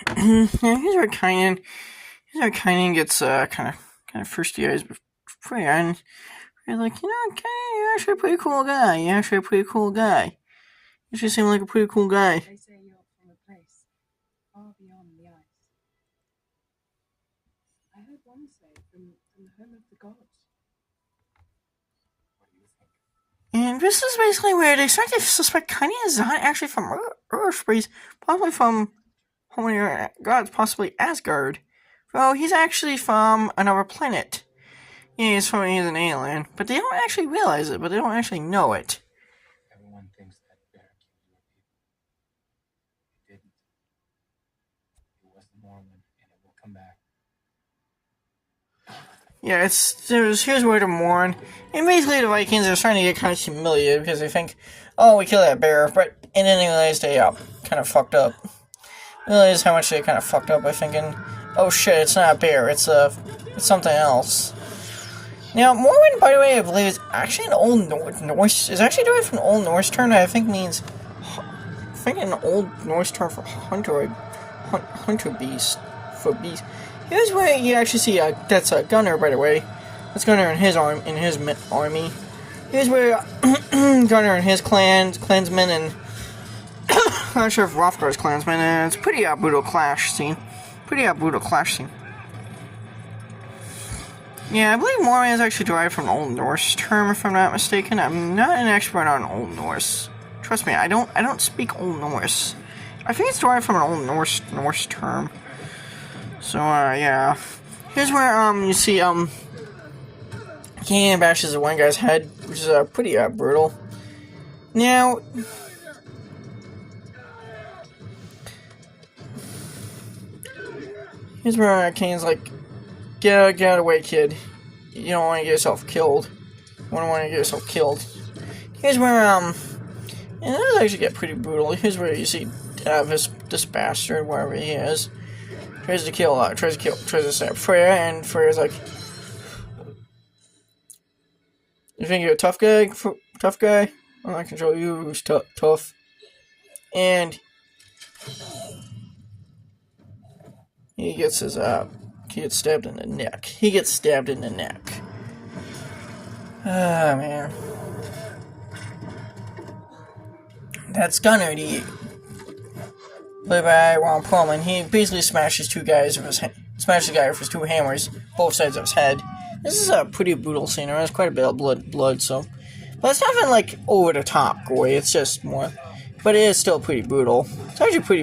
Yeah, here's where Kynan gets kind of thirsty eyes with Freya, and Freya's like, okay, you're actually a pretty cool guy. You're actually a pretty cool guy. You actually seem like a pretty cool guy. They say you're from a place far beyond the ice. I heard one say from the home of the gods. What do you think? And this is basically where they start to suspect Kynan is not actually from Earth, but he's probably from home of the gods, possibly Asgard. Well, he's actually from another planet. Yeah, he's an alien, but they don't actually realize it, but they don't actually know it. Everyone thinks that bear killed your people. It didn't. It was the Mormon, and it will come back. Yeah, here's where to mourn. And basically the Vikings are starting to get kind of humiliated because they think, oh, we killed that bear, and then they realize they kind of fucked up. Realize how much they kind of fucked up by thinking, oh shit, it's not a bear, it's something else. Now, Mormon, by the way, I believe is actually an Old Norse. Is actually derived from an Old Norse term that I think means, an Old Norse term for hunter beast, for beast. Here's where you actually see that's Gunnar, by the way. That's Gunnar and his army. Here's where Gunnar and his clansmen, and I'm not sure if Hrothgar's clansmen. It's a pretty brutal clash scene. Yeah, I believe Mormon is actually derived from an Old Norse term, if I'm not mistaken. I'm not an expert on Old Norse. Trust me, I don't speak Old Norse. I think it's derived from an Old Norse term. So, yeah. Here's where, you see, King bashes one guy's head, which is, pretty, brutal. Now, here's where Kane's like, get out of the way, kid. You don't want to get yourself killed. You don't want to get yourself killed. Here's where, and it does actually get pretty brutal. Here's where you see, this bastard, wherever he is, tries to stab Freya, and Freya's like, you think you're a tough guy? Well, I can show you who's tough. And he gets stabbed in the neck. Ah, man. That's Gunnar, played by Ron Perlman. He basically smashes the guy with his two hammers, both sides of his head. This is a pretty brutal scene. There's quite a bit of blood, so. But it's nothing like over the top gory, it's just more. But it is still pretty brutal. It's actually pretty